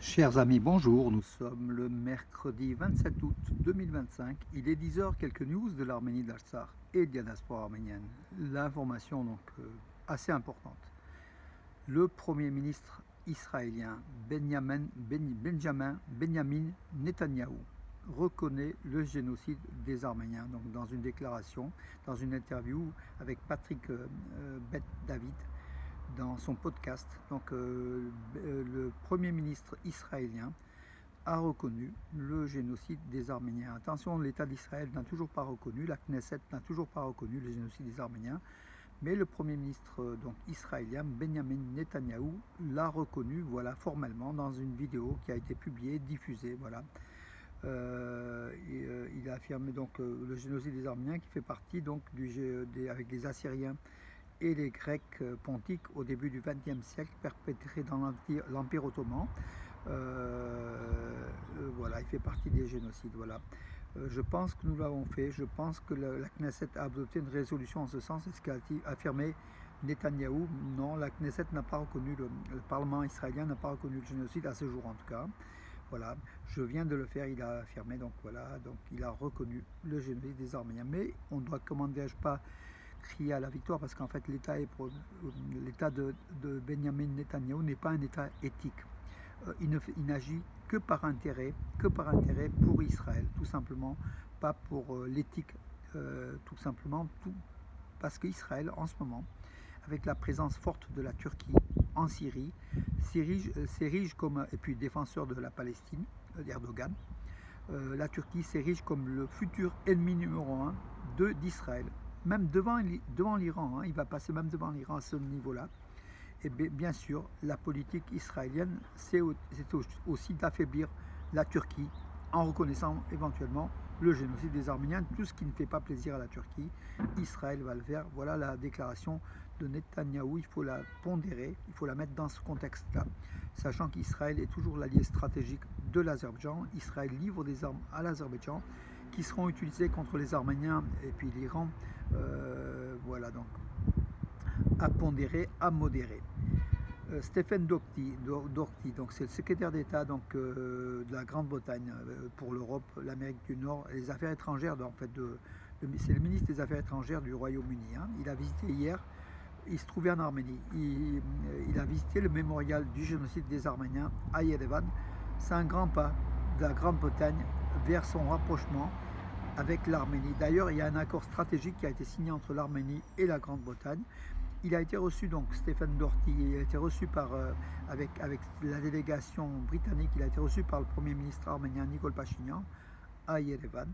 Chers amis, bonjour. Nous sommes le mercredi 27 août 2025. Il est 10 heures. Quelques news de l'Arménie, de l'Artsakh et de la diaspora arménienne. L'information assez importante. Le Premier ministre israélien Benjamin Netanyahou reconnaît le génocide des Arméniens. Donc dans une déclaration, dans une interview avec Patrick Bet David, dans son podcast. Le Premier ministre israélien a reconnu le génocide des Arméniens. Attention, l'État d'Israël n'a toujours pas reconnu, la Knesset n'a toujours pas reconnu le génocide des Arméniens, mais le Premier ministre israélien Benjamin Netanyahou l'a reconnu, voilà, formellement, dans une vidéo qui a été publiée, diffusée, voilà. Il a affirmé le génocide des Arméniens qui fait partie avec les Assyriens et les Grecs pontiques au début du XXe siècle, perpétrés dans l'Empire ottoman. Voilà, il fait partie des génocides. Voilà. Je pense que nous l'avons fait. Je pense que la Knesset a adopté une résolution en ce sens. C'est ce qu'a affirmé Netanyahou. Non, la Knesset n'a pas reconnu, le Parlement israélien n'a pas reconnu le génocide à ce jour en tout cas. Voilà, je viens de le faire, il a affirmé, donc voilà, donc il a reconnu le génocide des Arméniens. Mais on doit, comment dirais-je, pas crier à la victoire parce qu'en fait l'état de Benjamin Netanyahou n'est pas un état éthique. Il n'agit que par intérêt pour Israël, tout simplement, pas pour l'éthique, tout simplement, parce qu'Israël en ce moment, avec la présence forte de la Turquie en Syrie, s'érige comme, et puis défenseur de la Palestine, d'Erdogan, la Turquie s'érige comme le futur ennemi numéro un d'Israël, même devant l'Iran, hein, il va passer même devant l'Iran à ce niveau-là. Et bien sûr, la politique israélienne, c'est aussi d'affaiblir la Turquie en reconnaissant éventuellement le génocide des Arméniens. Tout ce qui ne fait pas plaisir à la Turquie, Israël va le faire. Voilà la déclaration de Netanyahou. Il faut la pondérer, il faut la mettre dans ce contexte-là, sachant qu'Israël est toujours l'allié stratégique de l'Azerbaïdjan. Israël livre des armes à l'Azerbaïdjan qui seront utilisées contre les Arméniens et puis l'Iran. Voilà, donc à pondérer, à modérer. Stephen Doherty, donc c'est le secrétaire d'État de la Grande-Bretagne pour l'Europe, l'Amérique du Nord et les affaires étrangères. C'est le ministre des Affaires étrangères du Royaume-Uni. Hein. Il a visité hier, il se trouvait en Arménie. Il a visité le mémorial du génocide des Arméniens à Yerevan. C'est un grand pas de la Grande-Bretagne vers son rapprochement avec l'Arménie. D'ailleurs, il y a un accord stratégique qui a été signé entre l'Arménie et la Grande-Bretagne. Il a été reçu, donc Stephen Doherty, il a été reçu avec la délégation britannique, il a été reçu par le Premier ministre arménien Nikol Pachinian à Yerevan.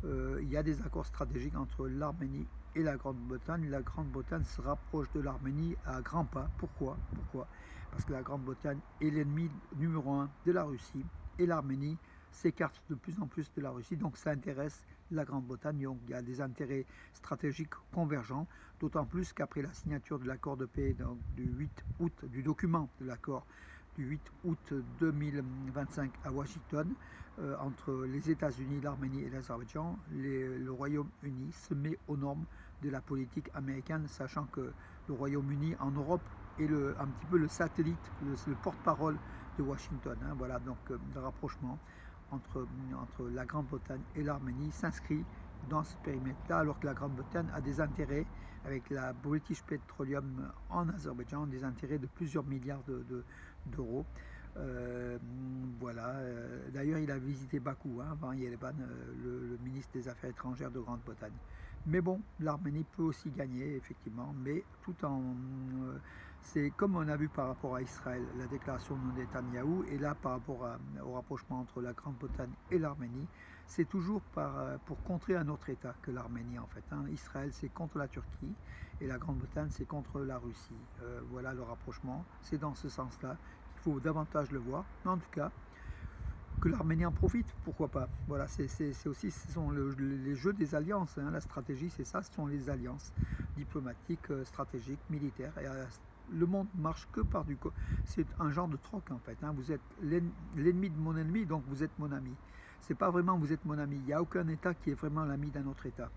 Il y a des accords stratégiques entre l'Arménie et la Grande-Bretagne. La Grande-Bretagne se rapproche de l'Arménie à grands pas. Pourquoi Parce que la Grande-Bretagne est l'ennemi numéro un de la Russie et l'Arménie s'écarte de plus en plus de la Russie, donc ça intéresse la Grande-Bretagne, donc il y a des intérêts stratégiques convergents, d'autant plus qu'après la signature de l'accord de paix du 8 août, du document de l'accord du 8 août 2025 à Washington, entre les États-Unis, l'Arménie et l'Azerbaïdjan, le Royaume-Uni se met aux normes de la politique américaine, sachant que le Royaume-Uni en Europe est un petit peu le satellite, le porte-parole de Washington. Hein, voilà, donc le rapprochement entre la Grande-Bretagne et l'Arménie s'inscrit dans ce périmètre-là, alors que la Grande-Bretagne a des intérêts avec la British Petroleum en Azerbaïdjan, des intérêts de plusieurs milliards d'euros. Voilà. D'ailleurs, il a visité Bakou, hein, avant Yerevan, le ministre des Affaires étrangères de Grande-Bretagne. Mais bon, l'Arménie peut aussi gagner, effectivement, mais tout en... c'est comme on a vu par rapport à Israël, la déclaration de Netanyahou, et là par rapport au rapprochement entre la Grande-Bretagne et l'Arménie, c'est toujours pour contrer un autre État que l'Arménie en fait. Hein. Israël c'est contre la Turquie et la Grande-Bretagne c'est contre la Russie. Voilà le rapprochement, c'est dans ce sens-là qu'il faut davantage le voir, mais en tout cas, que l'Arménie en profite, pourquoi pas. Voilà, c'est aussi ce sont les jeux des alliances. Hein. La stratégie, c'est ça, ce sont les alliances diplomatiques, stratégiques, militaires. Et le monde marche que par du... C'est un genre de troc en fait. Hein. Vous êtes l'ennemi de mon ennemi, donc vous êtes mon ami. C'est pas vraiment vous êtes mon ami. Il n'y a aucun État qui est vraiment l'ami d'un autre État.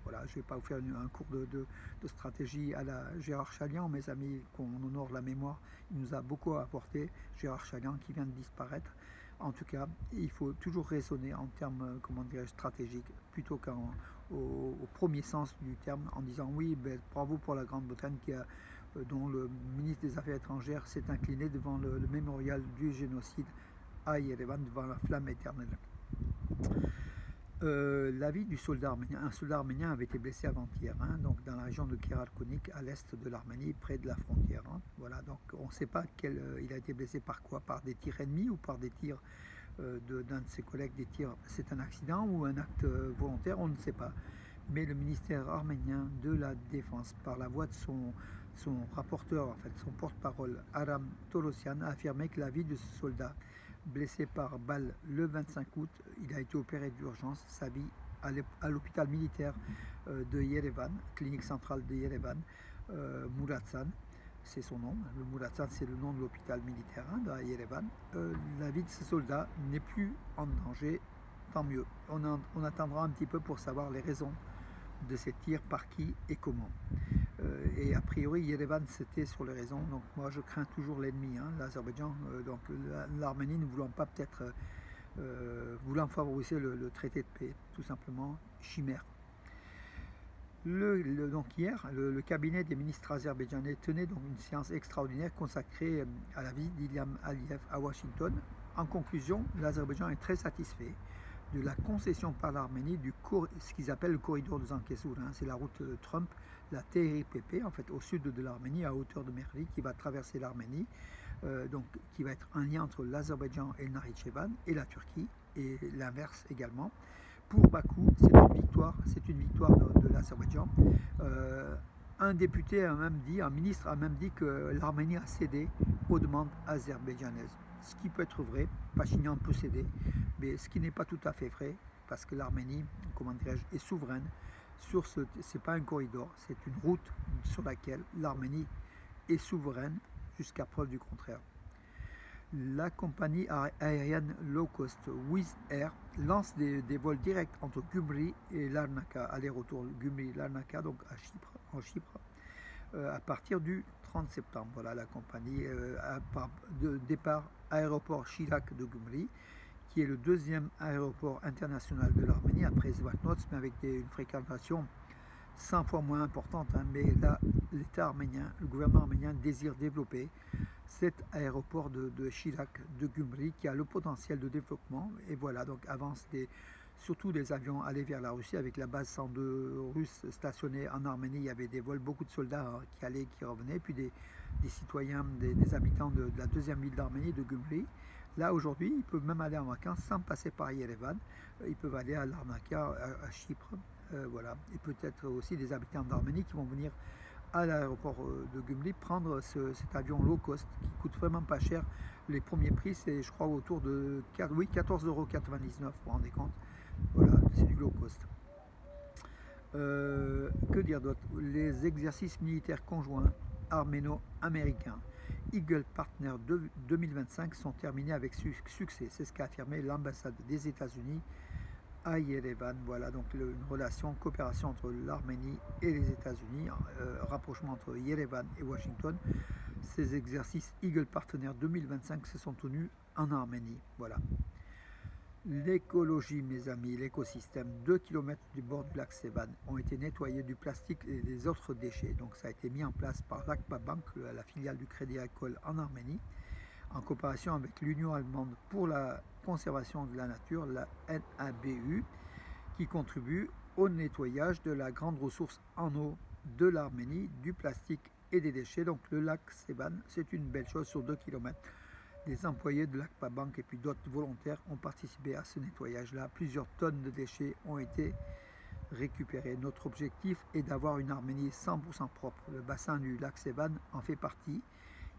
Voilà, je ne vais pas vous faire un cours de stratégie à la Gérard Chalian, mes amis, qu'on honore la mémoire. Il nous a beaucoup apporté, Gérard Chalian, qui vient de disparaître. En tout cas, il faut toujours raisonner en termes, comment dirais-je, stratégiques, plutôt qu'au premier sens du terme, en disant oui, ben, bravo pour la Grande-Bretagne dont le ministre des Affaires étrangères s'est incliné devant le mémorial du génocide à Yerevan, devant la flamme éternelle. La vie du soldat arménien. Un soldat arménien avait été blessé avant-hier, hein, donc dans la région de Keralkonik, à l'est de l'Arménie, près de la frontière. Hein. Voilà, donc on ne sait pas il a été blessé par quoi, par des tirs ennemis ou par des tirs d'un de ses collègues, des tirs. C'est un accident ou un acte volontaire, on ne sait pas. Mais le ministère arménien de la Défense, par la voix de son rapporteur, en fait, son porte-parole, Aram Tolosian, a affirmé que la vie de ce soldat blessé par balle le 25 août, il a été opéré d'urgence, sa vie à l'hôpital militaire de Yerevan, clinique centrale de Yerevan, Muratsan, c'est son nom, le Muratsan c'est le nom de l'hôpital militaire à Yerevan. La vie de ce soldat n'est plus en danger, tant mieux. On attendra un petit peu pour savoir les raisons de ces tirs, par qui et comment. Et a priori, Yerevan, c'était sur les raisons. Donc moi, je crains toujours l'ennemi, hein, l'Azerbaïdjan. Donc l'Arménie ne voulant pas peut-être voulant favoriser le traité de paix, tout simplement, chimère. Donc hier, le cabinet des ministres azerbaïdjanais tenait donc une séance extraordinaire consacrée à la visite d'Ilham Aliyev à Washington. En conclusion, l'Azerbaïdjan est très satisfait de la concession par l'Arménie ce qu'ils appellent le corridor de Zangezur, hein, c'est la route Trump, la TRIPP, en fait au sud de l'Arménie, à hauteur de Merli, qui va traverser l'Arménie, donc qui va être un lien entre l'Azerbaïdjan et le Nakhitchevan et la Turquie, et l'inverse également. Pour Bakou, c'est une victoire de l'Azerbaïdjan. Un député a même dit, un ministre a même dit que l'Arménie a cédé aux demandes azerbaïdjanaises. Ce qui peut être vrai, Pachinian peut céder, mais ce qui n'est pas tout à fait vrai, parce que l'Arménie, comment dirais-je, est souveraine. C'est pas un corridor, c'est une route sur laquelle l'Arménie est souveraine jusqu'à preuve du contraire. La compagnie aérienne low cost Wizz Air lance des vols directs entre Gümri et Larnaca, aller-retour Gümri-Larnaca, donc en Chypre, à partir du 30 septembre. Voilà la compagnie de départ aéroport Chirac de Gümri, qui est le deuxième aéroport international de l'Arménie après Zvatnots, mais avec une fréquentation 100 fois moins importante. Hein, mais là, l'État arménien, le gouvernement arménien désire développer cet aéroport de Chirac de Gümri qui a le potentiel de développement. Et voilà, donc avance surtout des avions allés vers la Russie avec la base 102 russe stationnée en Arménie. Il y avait des vols, beaucoup de soldats qui allaient, qui revenaient, puis des citoyens, des habitants de la deuxième ville d'Arménie, de Gümri. Là, aujourd'hui, ils peuvent même aller en vacances sans passer par Yerevan. Ils peuvent aller à Larnaca, à Chypre. Voilà. Et peut-être aussi des habitants d'Arménie qui vont venir à l'aéroport de Gümri prendre cet avion low cost qui coûte vraiment pas cher. Les premiers prix, c'est je crois autour de 14,99 €, vous vous rendez compte. Voilà, c'est du low cost. Que dire d'autre? Les exercices militaires conjoints arméno-américains Eagle Partner 2025 sont terminés avec succès. C'est ce qu'a affirmé l'ambassade des États-Unis à Yerevan. Voilà donc une relation, coopération entre l'Arménie et les États-Unis, rapprochement entre Yerevan et Washington. Ces exercices Eagle Partner 2025 se sont tenus en Arménie. Voilà. L'écologie, mes amis, l'écosystème, 2 km du bord du lac Sevan ont été nettoyés du plastique et des autres déchets. Donc ça a été mis en place par l'Akpa Bank, la filiale du Crédit Agricole en Arménie, en coopération avec l'Union allemande pour la conservation de la nature, la NABU, qui contribue au nettoyage de la grande ressource en eau de l'Arménie, du plastique et des déchets. Donc le lac Sevan, c'est une belle chose sur 2 km. Des employés de l'Akpa Bank et puis d'autres volontaires ont participé à ce nettoyage-là. Plusieurs tonnes de déchets ont été récupérés. Notre objectif est d'avoir une Arménie 100% propre. Le bassin du lac Sevan en fait partie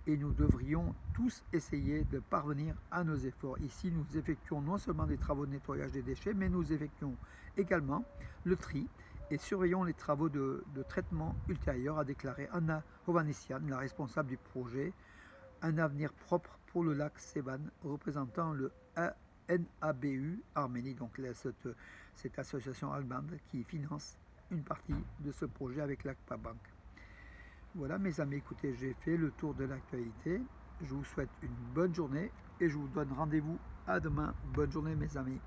et nous devrions tous essayer de parvenir à nos efforts. Ici, nous effectuons non seulement des travaux de nettoyage des déchets, mais nous effectuons également le tri et surveillons les travaux de traitement ultérieurs, a déclaré Anna Hovhannissian, la responsable du projet Un avenir propre pour le lac Sevan, représentant le NABU Arménie, donc cette association allemande qui finance une partie de ce projet avec l'ACPA Bank. Voilà mes amis, écoutez, j'ai fait le tour de l'actualité. Je vous souhaite une bonne journée et je vous donne rendez-vous à demain. Bonne journée mes amis.